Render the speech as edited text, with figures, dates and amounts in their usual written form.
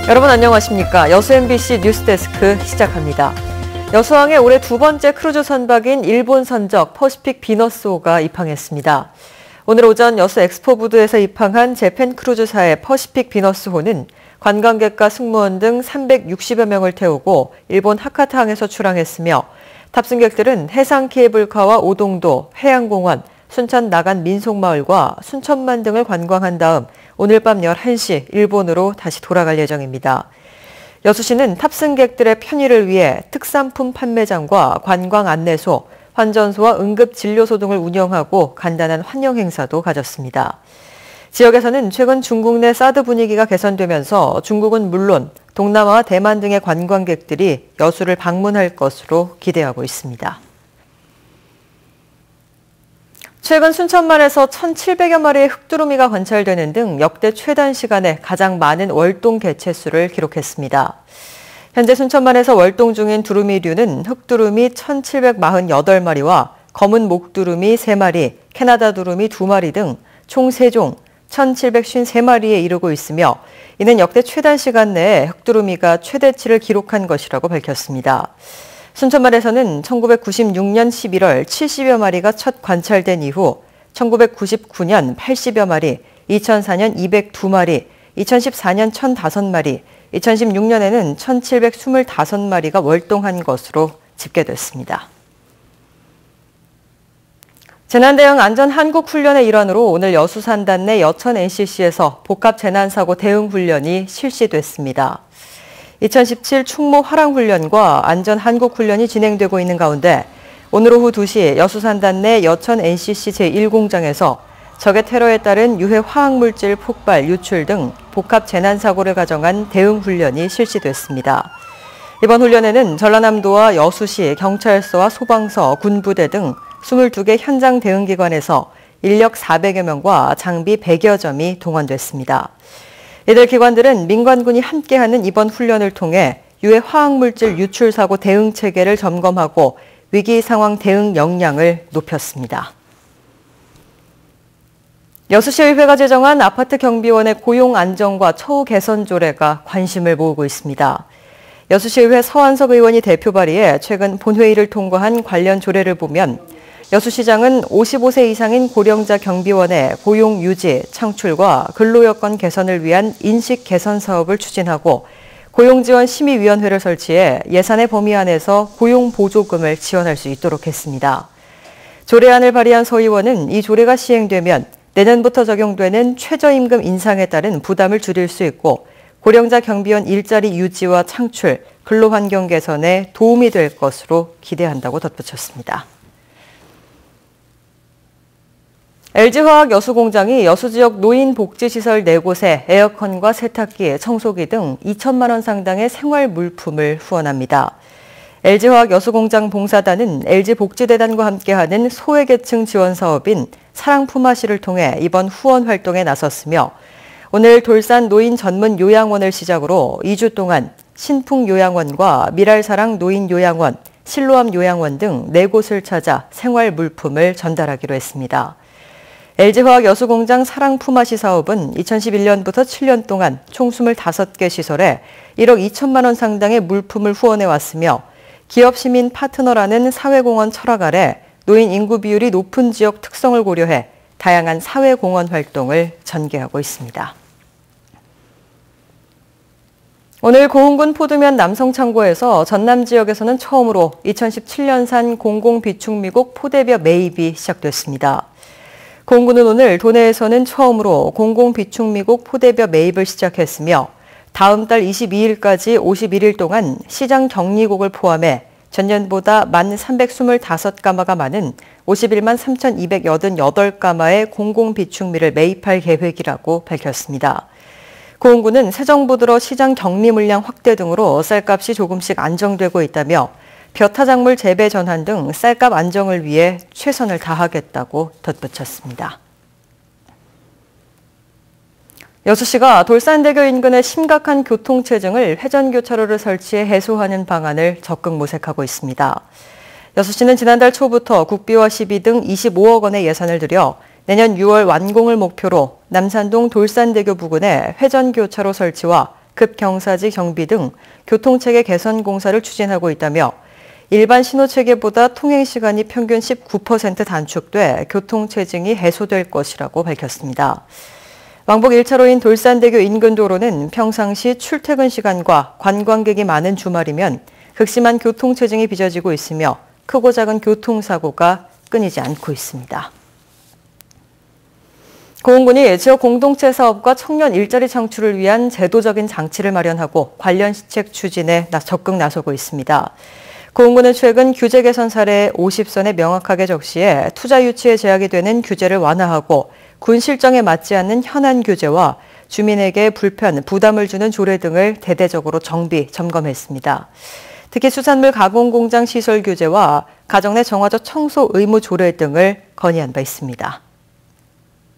여러분 안녕하십니까. 여수 MBC 뉴스데스크 시작합니다. 여수항에 올해 두 번째 크루즈 선박인 일본 선적 퍼시픽 비너스호가 입항했습니다. 오늘 오전 여수 엑스포부두에서 입항한 재팬 크루즈사의 퍼시픽 비너스호는 관광객과 승무원 등 360여 명을 태우고 일본 하카타항에서 출항했으며 탑승객들은 해상 케이블카와 오동도, 해양공원, 순천 나간 민속마을과 순천만 등을 관광한 다음 오늘 밤 11시 일본으로 다시 돌아갈 예정입니다. 여수시는 탑승객들의 편의를 위해 특산품 판매장과 관광 안내소, 환전소와 응급진료소 등을 운영하고 간단한 환영 행사도 가졌습니다. 지역에서는 최근 중국 내 사드 분위기가 개선되면서 중국은 물론 동남아와 대만 등의 관광객들이 여수를 방문할 것으로 기대하고 있습니다. 최근 순천만에서 1,700여 마리의 흑두루미가 관찰되는 등 역대 최단 시간에 가장 많은 월동 개체수를 기록했습니다. 현재 순천만에서 월동 중인 두루미류는 흑두루미 1,748마리와 검은 목두루미 3마리, 캐나다 두루미 2마리 등 총 3종 1,753마리에 이르고 있으며 이는 역대 최단 시간 내에 흑두루미가 최대치를 기록한 것이라고 밝혔습니다. 순천만에서는 1996년 11월 70여 마리가 첫 관찰된 이후 1999년 80여 마리, 2004년 202마리, 2014년 1,005마리, 2016년에는 1,725마리가 월동한 것으로 집계됐습니다. 재난대응 안전한국훈련의 일환으로 오늘 여수 산단 내 여천 NCC에서 복합재난사고 대응훈련이 실시됐습니다. 2017 충무 화랑훈련과 안전한국훈련이 진행되고 있는 가운데 오늘 오후 2시 여수 산단 내 여천 NCC 제1공장에서 적의 테러에 따른 유해 화학물질 폭발, 유출 등 복합재난사고를 가정한 대응훈련이 실시됐습니다. 이번 훈련에는 전라남도와 여수시, 경찰서와 소방서, 군부대 등 22개 현장 대응기관에서 인력 400여 명과 장비 100여 점이 동원됐습니다. 이들 기관들은 민관군이 함께하는 이번 훈련을 통해 유해 화학물질 유출 사고 대응 체계를 점검하고 위기 상황 대응 역량을 높였습니다. 여수시의회가 제정한 아파트 경비원의 고용 안정과 처우 개선 조례가 관심을 모으고 있습니다. 여수시의회 서한석 의원이 대표 발의해 최근 본회의를 통과한 관련 조례를 보면 여수시장은 55세 이상인 고령자 경비원의 고용 유지, 창출과 근로여건 개선을 위한 인식 개선 사업을 추진하고 고용지원심의위원회를 설치해 예산의 범위 안에서 고용보조금을 지원할 수 있도록 했습니다. 조례안을 발의한 서 의원은 이 조례가 시행되면 내년부터 적용되는 최저임금 인상에 따른 부담을 줄일 수 있고 고령자 경비원 일자리 유지와 창출, 근로환경 개선에 도움이 될 것으로 기대한다고 덧붙였습니다. LG화학 여수공장이 여수 지역 노인복지시설 4곳에 에어컨과 세탁기, 청소기 등 2천만 원 상당의 생활 물품을 후원합니다. LG화학 여수공장 봉사단은 LG복지대단과 함께하는 소외계층 지원 사업인 사랑품앗이를 통해 이번 후원 활동에 나섰으며 오늘 돌산 노인 전문 요양원을 시작으로 2주 동안 신풍요양원과 미랄사랑 노인요양원, 실로암 요양원 등 4곳을 찾아 생활 물품을 전달하기로 했습니다. LG화학 여수공장 사랑품앗이 사업은 2011년부터 7년 동안 총 25개 시설에 1억 2천만 원 상당의 물품을 후원해왔으며 기업 시민 파트너라는 사회공헌 철학 아래 노인 인구 비율이 높은 지역 특성을 고려해 다양한 사회공헌 활동을 전개하고 있습니다. 오늘 고흥군 포두면 남성창고에서 전남 지역에서는 처음으로 2017년산 공공비축미국 포대벼 매입이 시작됐습니다. 고흥군은 오늘 도내에서는 처음으로 공공비축미국 포대벼 매입을 시작했으며 다음 달 22일까지 51일 동안 시장 격리곡을 포함해 전년보다 1,325가마가 많은 51만 3,288가마의 공공비축미를 매입할 계획이라고 밝혔습니다. 고흥군은 새 정부 들어 시장 격리 물량 확대 등으로 쌀값이 조금씩 안정되고 있다며 벼타작물 재배 전환 등 쌀값 안정을 위해 최선을 다하겠다고 덧붙였습니다. 여수시가 돌산대교 인근의 심각한 교통체증을 회전교차로를 설치해 해소하는 방안을 적극 모색하고 있습니다. 여수시는 지난달 초부터 국비와 시비 등 25억 원의 예산을 들여 내년 6월 완공을 목표로 남산동 돌산대교 부근에 회전교차로 설치와 급경사지 정비 등 교통체계 개선 공사를 추진하고 있다며 일반 신호체계보다 통행시간이 평균 19% 단축돼 교통체증이 해소될 것이라고 밝혔습니다. 왕복 1차로인 돌산대교 인근 도로는 평상시 출퇴근 시간과 관광객이 많은 주말이면 극심한 교통체증이 빚어지고 있으며 크고 작은 교통사고가 끊이지 않고 있습니다. 고흥군이 지역 공동체 사업과 청년 일자리 창출을 위한 제도적인 장치를 마련하고 관련 시책 추진에 적극 나서고 있습니다. 고흥군은 최근 규제 개선 사례 50선에 명확하게 적시해 투자 유치에 제약이 되는 규제를 완화하고 군 실정에 맞지 않는 현안 규제와 주민에게 불편, 부담을 주는 조례 등을 대대적으로 정비, 점검했습니다. 특히 수산물 가공공장 시설 규제와 가정 내 정화조 청소 의무 조례 등을 건의한 바 있습니다.